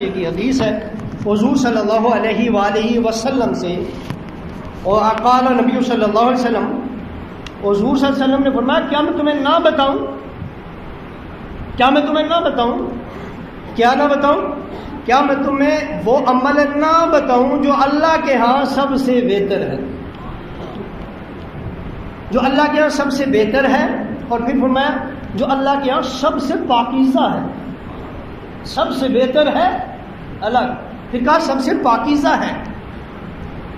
کی حدیث ہے حضور صلی اللہ علیہ وآلہ وسلم سے، اور قال نبی صلی اللہ علیہ وسلم، حضور صلی اللہ علیہ وسلم نے فرمایا کیا میں تمہیں نہ بتاؤں، کیا میں تمہیں نہ بتاؤں، کیا نہ بتاؤں، کیا میں تمہیں وہ عمل نہ بتاؤں جو اللہ کے ہاں سب سے بہتر ہے، جو اللہ کے ہاں سب سے بہتر ہے، اور پھر فرمایا جو اللہ کے ہاں سب سے پاکیزہ ہے، سب سے بہتر ہے الگ، پھر کہا سب سے پاکیزہ ہے،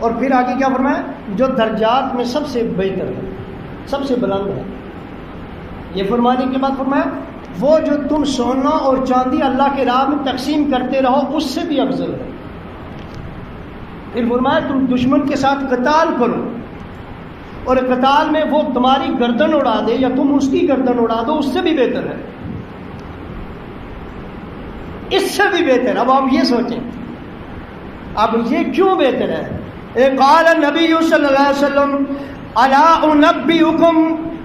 اور پھر آگے کیا فرمایا جو درجات میں سب سے بہتر ہے، سب سے بلند ہے۔ یہ فرمانے کے بعد فرمایا وہ جو تم سونا اور چاندی اللہ کے راہ میں تقسیم کرتے رہو اس سے بھی افضل ہے۔ پھر فرمایا تم دشمن کے ساتھ قتال کرو، اور قتال میں وہ تمہاری گردن اڑا دے یا تم اس کی گردن اڑا دو، اس سے بھی بہتر ہے، اس سے بھی بہتر۔ اب آپ یہ سوچیں، اب یہ کیوں بہتر ہے؟ قال النبی صلی اللہ علیہ وسلم الا انبئکم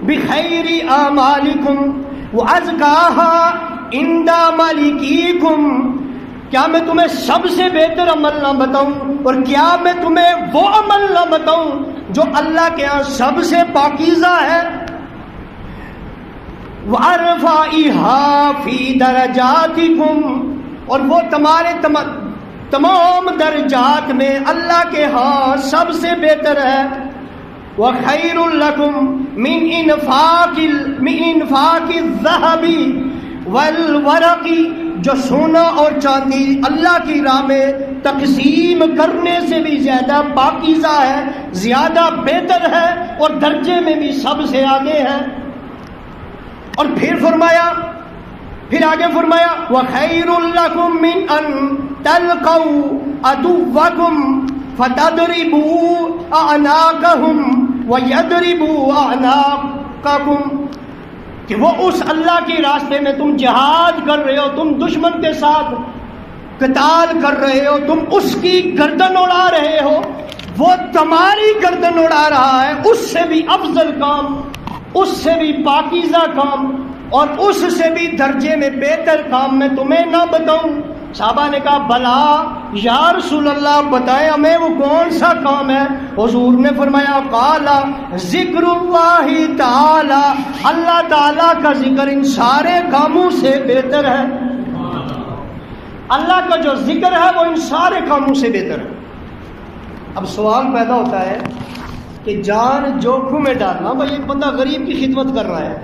بخیر اعمالکم وازکاها عند ملکیکم، کیا میں تمہیں سب سے بہتر عمل نہ بتاؤں، اور کیا میں تمہیں وہ عمل نہ بتاؤں جو اللہ کے ہاں سب سے پاکیزہ ہے؟ وَأَرْفَعِهَا فِي دَرَجَاتِكُمْ، اور وہ تمہارے تمام درجات میں اللہ کے ہاں سب سے بہتر ہے۔ وَخَيْرٌ لَكُمْ مِنْ إِنْفَاقِ الذَّهَبِ وَالْوَرَقِ، جو سونا اور چاندی اللہ کی راہ میں تقسیم کرنے سے بھی زیادہ پاکیزہ ہے، زیادہ بہتر ہے، اور درجے میں بھی سب سے آگے ہے۔ اور پھر فرمایا، پھر آگے فرمایا وَخَيْرٌ لَكُمْ مِنْ أَن تَلْقَوْا عَدُوَّكُمْ فَتَضْرِبُوا أَعْنَاقَهُمْ وَيَضْرِبُوا أَعْنَاقَكُمْ، کہ وہ اس اللہ کے راستے میں تم جہاد کر رہے ہو، تم دشمن کے ساتھ قتال کر رہے ہو، تم اس کی گردن اڑا رہے ہو، وہ تمہاری گردن اڑا رہا ہے، اس سے بھی افضل کام، اس سے بھی پاکیزہ کام، اور اس سے بھی درجے میں بہتر کام میں تمہیں نہ بتاؤں؟ صحابہ نے کہا بلا یا رسول اللہ، بتائیں ہمیں وہ کون سا کام ہے؟ حضور نے فرمایا قال ذکر اللہ تعالی، اللہ تعالیٰ کا ذکر ان سارے کاموں سے بہتر ہے، اللہ کا جو ذکر ہے وہ ان سارے کاموں سے بہتر ہے۔ اب سوال پیدا ہوتا ہے کہ جان جوکھوں میں ڈالنا، بھائی ایک بندہ غریب کی خدمت کر رہا ہے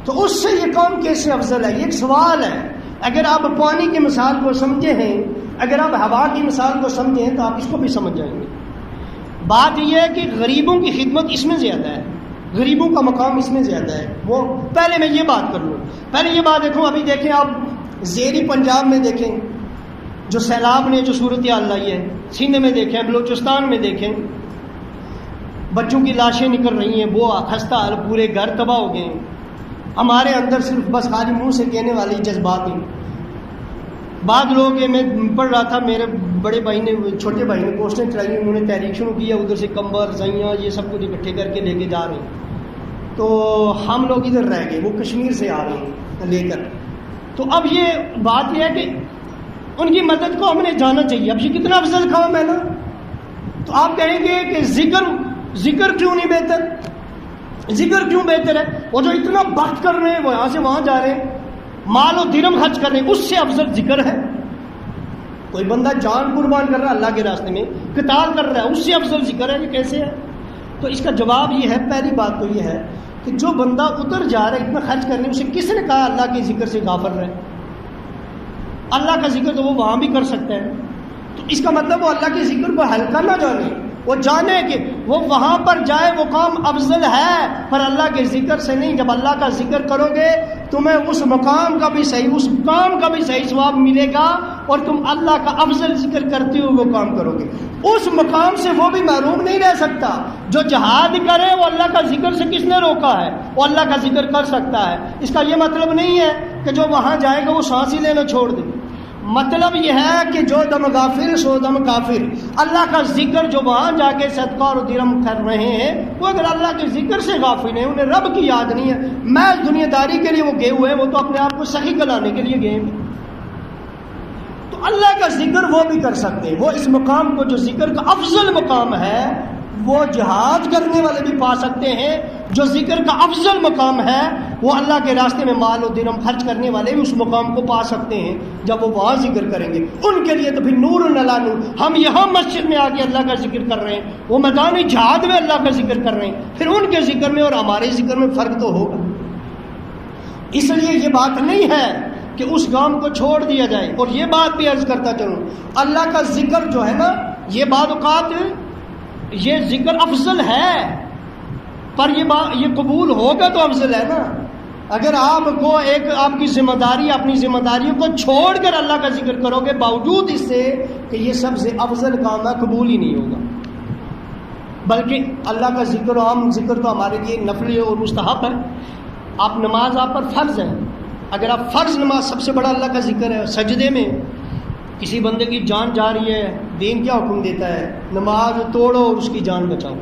تو اس سے یہ کام کیسے افضل ہے؟ یہ ایک سوال ہے۔ اگر آپ پانی کی مثال کو سمجھے ہیں، اگر آپ ہوا کی مثال کو سمجھیں ہیں تو آپ اس کو بھی سمجھ جائیں گے۔ بات یہ ہے کہ غریبوں کی خدمت اس میں زیادہ ہے، غریبوں کا مقام اس میں زیادہ ہے۔ وہ پہلے میں یہ بات کر لوں، پہلے یہ بات دیکھوں، ابھی دیکھیں آپ زیری پنجاب میں دیکھیں جو سیلاب نے جو صورتحال لائی ہے، سندھ میں دیکھیں، بلوچستان میں دیکھیں، بچوں کی لاشیں نکل رہی ہیں، وہ خستہ حال، پورے گھر تباہ ہو گئے ہیں۔ ہمارے اندر صرف بس خالی منہ سے کہنے والی جذبات ہیں۔ بعض لوگ، میں پڑھ رہا تھا، میرے بڑے بھائی نے، چھوٹے بھائی نے پوسٹیں چلائی، انہوں نے تحریک شروع کی ہے، ادھر سے کمبر زیاں یہ سب کچھ اکٹھے کر کے لے کے جا رہے ہیں، تو ہم لوگ ادھر رہ گئے، وہ کشمیر سے آ رہے ہیں لے کر۔ تو اب یہ بات یہ ہے کہ ان کی مدد کو ہم نے جانا چاہیے۔ اب یہ کتنا افضل کام ہے نا، تو آپ کہیں گے کہ ذکر کیوں نہیں بہتر؟ ذکر کیوں بہتر ہے؟ وہ جو اتنا بخت کر رہے ہیں، وہ یہاں سے وہاں جا رہے ہیں، مال و درہم خرچ کر رہے ہیں، اس سے افضل ذکر ہے؟ کوئی بندہ جان قربان کر رہا ہے اللہ کے راستے میں، قتال کر رہا ہے، اس سے افضل ذکر ہے؟ یہ کیسے ہے؟ تو اس کا جواب یہ ہے، پہلی بات تو یہ ہے کہ جو بندہ ادھر جا رہا ہے اتنا خرچ کرنے، اسے کس نے کہا اللہ کے ذکر سے غافل رہے؟ اللہ کا ذکر تو وہ وہاں بھی کر سکتا ہے، تو اس کا مطلب وہ اللہ کے ذکر کو ہلکا نہ جانے، وہ جانے کہ وہ وہاں پر جائے، وہ کام افضل ہے پر اللہ کے ذکر سے نہیں۔ جب اللہ کا ذکر کرو گے تمہیں اس مقام کا بھی صحیح، اس کام کا بھی صحیح ثواب ملے گا، اور تم اللہ کا افضل ذکر کرتے ہوئے وہ کام کرو گے، اس مقام سے وہ بھی محروم نہیں رہ سکتا۔ جو جہاد کرے وہ اللہ کا ذکر سے کس نے روکا ہے؟ وہ اللہ کا ذکر کر سکتا ہے۔ اس کا یہ مطلب نہیں ہے کہ جو وہاں جائے گا وہ سانس ہی لینا چھوڑ دے، مطلب یہ ہے کہ جو دم غافر سو دم کافر، اللہ کا ذکر جو وہاں جا کے صدقہ اور درہم کر رہے ہیں وہ اگر اللہ کے ذکر سے غافل ہیں، انہیں رب کی یاد نہیں ہے، محض دنیا داری کے لیے وہ گئے ہوئے ہیں، وہ تو اپنے آپ کو صحیح کرانے کے لیے گئے ہیں۔ تو اللہ کا ذکر وہ بھی کر سکتے ہیں، وہ اس مقام کو جو ذکر کا افضل مقام ہے وہ جہاد کرنے والے بھی پا سکتے ہیں، جو ذکر کا افضل مقام ہے وہ اللہ کے راستے میں مال و درہم خرچ کرنے والے بھی اس مقام کو پا سکتے ہیں جب وہ وہاں ذکر کریں گے۔ ان کے لیے تو پھر نور علی نور، ہم یہاں مسجد میں آ کے اللہ کا ذکر کر رہے ہیں، وہ میدان جہاد میں اللہ کا ذکر کر رہے ہیں، پھر ان کے ذکر میں اور ہمارے ذکر میں فرق تو ہوگا۔ اس لیے یہ بات نہیں ہے کہ اس کام کو چھوڑ دیا جائے۔ اور یہ بات بھی عرض کرتا چلوں، اللہ کا ذکر جو ہے نا، یہ بعض اوقات یہ ذکر افضل ہے، پر یہ قبول ہوگا تو افضل ہے نا۔ اگر آپ کو آپ کی ذمہ داری، اپنی ذمہ داریوں کو چھوڑ کر اللہ کا ذکر کرو گے باوجود اس سے کہ یہ سب سے افضل کام ہے، قبول ہی نہیں ہوگا۔ بلکہ اللہ کا ذکر و عام ذکر تو ہمارے لیے نفلی اور مستحب ہے۔ آپ نماز آپ پر فرض ہے، اگر آپ فرض نماز، سب سے بڑا اللہ کا ذکر ہے، سجدے میں کسی بندے کی جان جا رہی ہے، دین کیا حکم دیتا ہے؟ نماز توڑو اور اس کی جان بچاؤ۔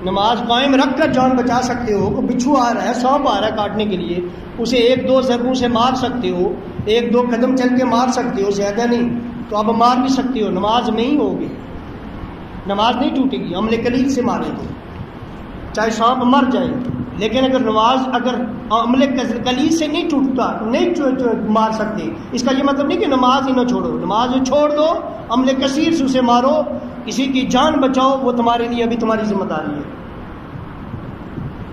نماز قائم رکھ کر جان بچا سکتے ہو، کوئی بچھو آ رہا ہے، سانپ آ رہا ہے کاٹنے کے لیے، اسے 1-2 ضربوں سے مار سکتے ہو، 1-2 قدم چل کے مار سکتے ہو، زیادہ نہیں تو اب مار بھی سکتے ہو، نماز میں ہی ہوگی، نماز نہیں ٹوٹے گی۔ عمل قلیل سے مارے تو چاہے سانپ مر جائے، لیکن اگر نماز اگر عمل قلیل سے نہیں ٹوٹتا، نہیں مار سکتے، اس کا یہ مطلب نہیں کہ نماز ہی نہ چھوڑو، نماز چھوڑ دو، عمل کثیر سے اسے مارو، کسی کی جان بچاؤ، وہ تمہارے لیے ابھی تمہاری ذمہ داری ہے۔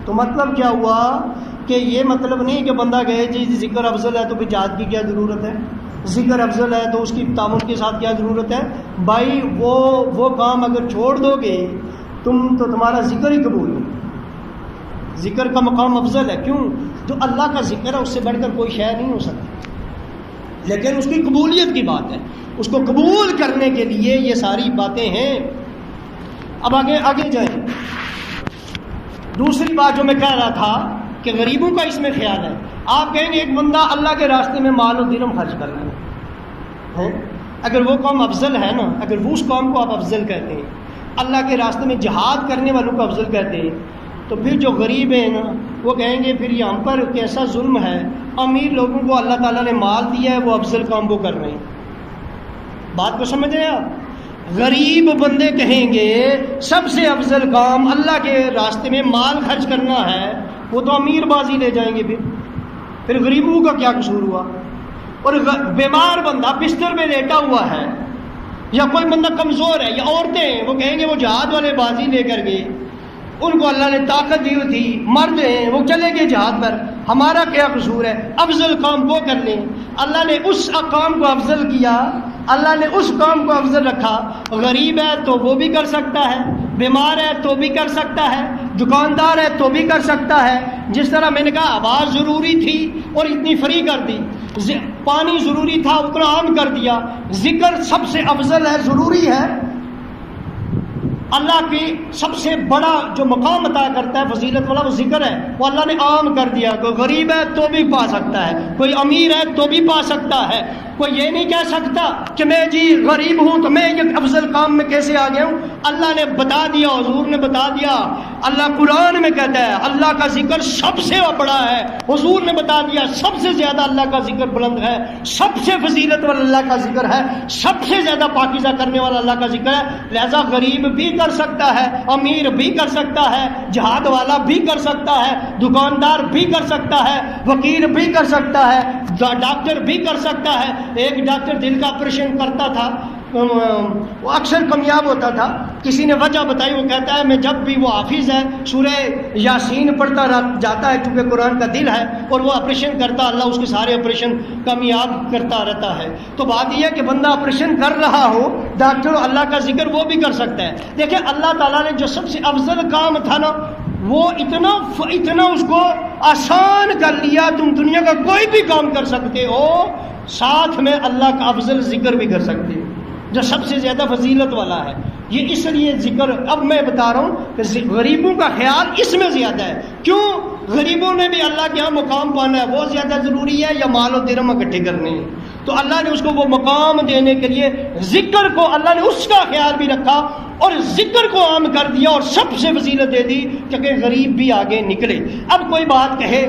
تو مطلب کیا ہوا کہ یہ مطلب نہیں کہ بندہ کہے جی ذکر افضل ہے تو پھر جہاد کی کیا ضرورت ہے، ذکر افضل ہے تو اس کی تعاون کے ساتھ کیا ضرورت ہے۔ بھائی وہ کام اگر چھوڑ دو گے تم تو تمہارا ذکر ہی قبول نہیں۔ ذکر کا مقام افضل ہے، کیوں؟ جو اللہ کا ذکر ہے اس سے بڑھ کر کوئی شے نہیں ہو سکتی، لیکن اس کی قبولیت کی بات ہے، اس کو قبول کرنے کے لیے یہ ساری باتیں ہیں۔ اب آگے جائیں۔ دوسری بات جو میں کہہ رہا تھا کہ غریبوں کا اس میں خیال ہے۔ آپ کہیں گے ایک بندہ اللہ کے راستے میں مال و درہم خرچ کر رہا ہے، اگر وہ قوم افضل ہے نا، اگر وہ اس قوم کو آپ افضل کہتے ہیں، اللہ کے راستے میں جہاد کرنے والوں کو افضل کہتے ہیں، تو پھر جو غریب ہیں نا وہ کہیں گے پھر یہ ہم پر کیسا ظلم ہے، امیر لوگوں کو اللہ تعالیٰ نے مال دیا ہے، وہ افضل کام وہ کر رہے ہیں۔ بات کو سمجھ رہے ہیں آپ؟ غریب بندے کہیں گے سب سے افضل کام اللہ کے راستے میں مال خرچ کرنا ہے، وہ تو امیر بازی لے جائیں گے، پھر غریبوں کا کیا قصور ہوا؟ اور بیمار بندہ بستر میں لیٹا ہوا ہے، یا کوئی بندہ کمزور ہے، یا عورتیں ہیں، وہ کہیں گے وہ جہاد والے بازی لے کر گئے، ان کو اللہ نے طاقت دی ہوئی تھی، مرد ہیں وہ چلے گئے جہاد پر، ہمارا کیا قصور ہے؟ افضل کام وہ کر لیں۔ اللہ نے اس کام کو افضل کیا، اللہ نے اس کام کو افضل رکھا۔ غریب ہے تو وہ بھی کر سکتا ہے، بیمار ہے تو بھی کر سکتا ہے، دکاندار ہے تو بھی کر سکتا ہے۔ جس طرح میں نے کہا آواز ضروری تھی اور اتنی فری کر دی، پانی ضروری تھا اتنا عام کر دیا، ذکر سب سے افضل ہے، ضروری ہے، اللہ کی سب سے بڑا جو مقام عطا کرتا ہے فضیلت والا وہ ذکر ہے، وہ اللہ نے عام کر دیا۔ کوئی غریب ہے تو بھی پا سکتا ہے، کوئی امیر ہے تو بھی پا سکتا ہے۔ کوئی یہ نہیں کہہ سکتا کہ میں جی غریب ہوں تو میں یہ افضل کام میں کیسے آ گیا ہوں۔ اللہ نے بتا دیا، حضور نے بتا دیا، اللہ قرآن میں کہتا ہے اللہ کا ذکر سب سے بڑا ہے، حضور نے بتا دیا سب سے زیادہ اللہ کا ذکر بلند ہے، سب سے فضیلت والا اللہ کا ذکر ہے، سب سے زیادہ پاکیزہ کرنے والا اللہ کا ذکر ہے۔ لہذا غریب بھی کر سکتا ہے، امیر بھی کر سکتا ہے، جہاد والا بھی کر سکتا ہے، دکاندار بھی کر سکتا ہے، وکیل بھی کر سکتا ہے، ڈاکٹر بھی کر سکتا ہے۔ ایک ڈاکٹر دل کا آپریشن کرتا تھا، وہ اکثر کامیاب ہوتا تھا۔ کسی نے وجہ بتائی، وہ کہتا ہے میں جب بھی، وہ حافظ ہے، سورہ یاسین پڑھتا جاتا ہے چونکہ قرآن کا دل ہے، اور وہ آپریشن کرتا، اللہ اس کے سارے آپریشن کامیاب کرتا رہتا ہے۔ تو بات یہ ہے کہ بندہ آپریشن کر رہا ہو، ڈاکٹر اللہ کا ذکر وہ بھی کر سکتا ہے۔ دیکھیں اللہ تعالیٰ نے جو سب سے افضل کام تھا نا، وہ اتنا اس کو آسان کر لیا، تم دنیا کا کوئی بھی کام کر سکتے ہو، ساتھ میں اللہ کا افضل ذکر بھی کر سکتے ہو جو سب سے زیادہ فضیلت والا ہے۔ یہ اس لیے ذکر، اب میں بتا رہا ہوں کہ غریبوں کا خیال اس میں زیادہ ہے۔ کیوں؟ غریبوں نے بھی اللہ کے یہاں مقام پانا ہے، وہ زیادہ ضروری ہے یا مال و درہم اکٹھے کرنے ہیں؟ تو اللہ نے اس کو وہ مقام دینے کے لیے ذکر کو، اللہ نے اس کا خیال بھی رکھا اور ذکر کو عام کر دیا اور سب سے فضیلت دے دی کہ غریب بھی آگے نکلے۔ اب کوئی بات کہے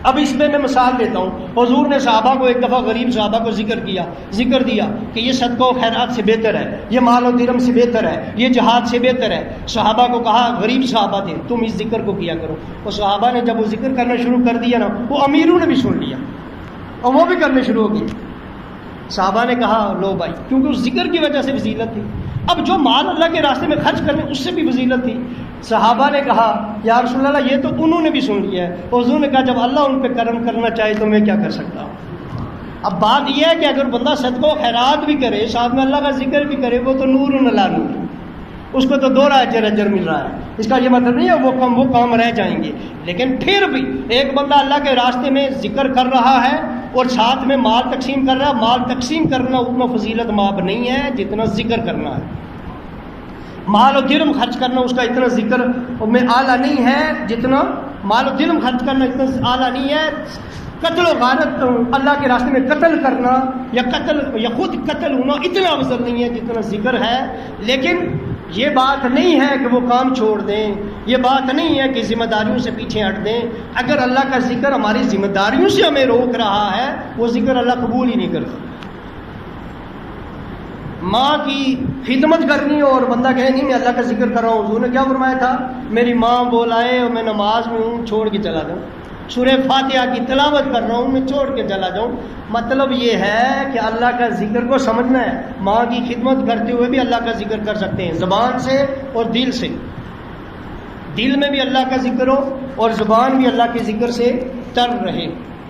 اب اس میں مثال دیتا ہوں، حضور نے صحابہ کو ایک دفعہ غریب صحابہ کو ذکر دیا کہ یہ صدقہ و خیرات سے بہتر ہے، یہ مال و درہم سے بہتر ہے، یہ جہاد سے بہتر ہے۔ صحابہ کو کہا، غریب صحابہ تھے، تم اس ذکر کو کیا کرو۔ اور صحابہ نے جب وہ ذکر کرنا شروع کر دیا نا، وہ امیروں نے بھی سن لیا اور وہ بھی کرنے شروع ہو گئے۔ صحابہ نے کہا لو بھائی، کیونکہ اس ذکر کی وجہ سے فضیلت تھی۔ اب جو مال اللہ کے راستے میں خرچ کرنے اس سے بھی فضیلت تھی۔ صحابہ نے کہا یا رسول اللہ یہ تو انہوں نے بھی سن لیا ہے۔ حضور نے کہا جب اللہ ان پہ کرم کرنا چاہے تو میں کیا کر سکتا ہوں۔ اب بات یہ ہے کہ اگر بندہ صدقہ و خیرات بھی کرے، ساتھ میں اللہ کا ذکر بھی کرے، وہ تو نور علی نور، اس کو تو دوہرا اجر مل رہا ہے۔ اس کا یہ مطلب نہیں ہے وہ کام رہ جائیں گے، لیکن پھر بھی ایک بندہ اللہ کے راستے میں ذکر کر رہا ہے اور ساتھ میں مال تقسیم کر رہا ہے، مال تقسیم کرنا اتنا فضیلت ماب نہیں ہے جتنا ذکر کرنا ہے۔ مال و درہم خرچ کرنا اس کا اتنا ذکر میں اعلیٰ نہیں ہے جتنا مال و درہم خرچ کرنا اتنا اعلیٰ نہیں ہے۔ قتل و غارت اللہ کے راستے میں قتل کرنا یا خود قتل ہونا اتنا افضل نہیں ہے جتنا ذکر ہے۔ لیکن یہ بات نہیں ہے کہ وہ کام چھوڑ دیں، یہ بات نہیں ہے کہ ذمہ داریوں سے پیچھے ہٹ دیں۔ اگر اللہ کا ذکر ہماری ذمہ داریوں سے ہمیں روک رہا ہے، وہ ذکر اللہ قبول ہی نہیں کرتا۔ ماں کی خدمت کرنی اور بندہ کہے نہیں میں اللہ کا ذکر کر رہا ہوں۔ حضور نے کیا فرمایا تھا؟ میری ماں بولائے اور میں نماز میں ہوں، چھوڑ کے چلا جاؤں، سورہ فاتحہ کی تلاوت کر رہا ہوں، میں چھوڑ کے چلا جاؤں۔ مطلب یہ ہے کہ اللہ کا ذکر کو سمجھنا ہے۔ ماں کی خدمت کرتے ہوئے بھی اللہ کا ذکر کر سکتے ہیں، زبان سے اور دل سے۔ دل میں بھی اللہ کا ذکر ہو اور زبان بھی اللہ کے ذکر سے تر رہے۔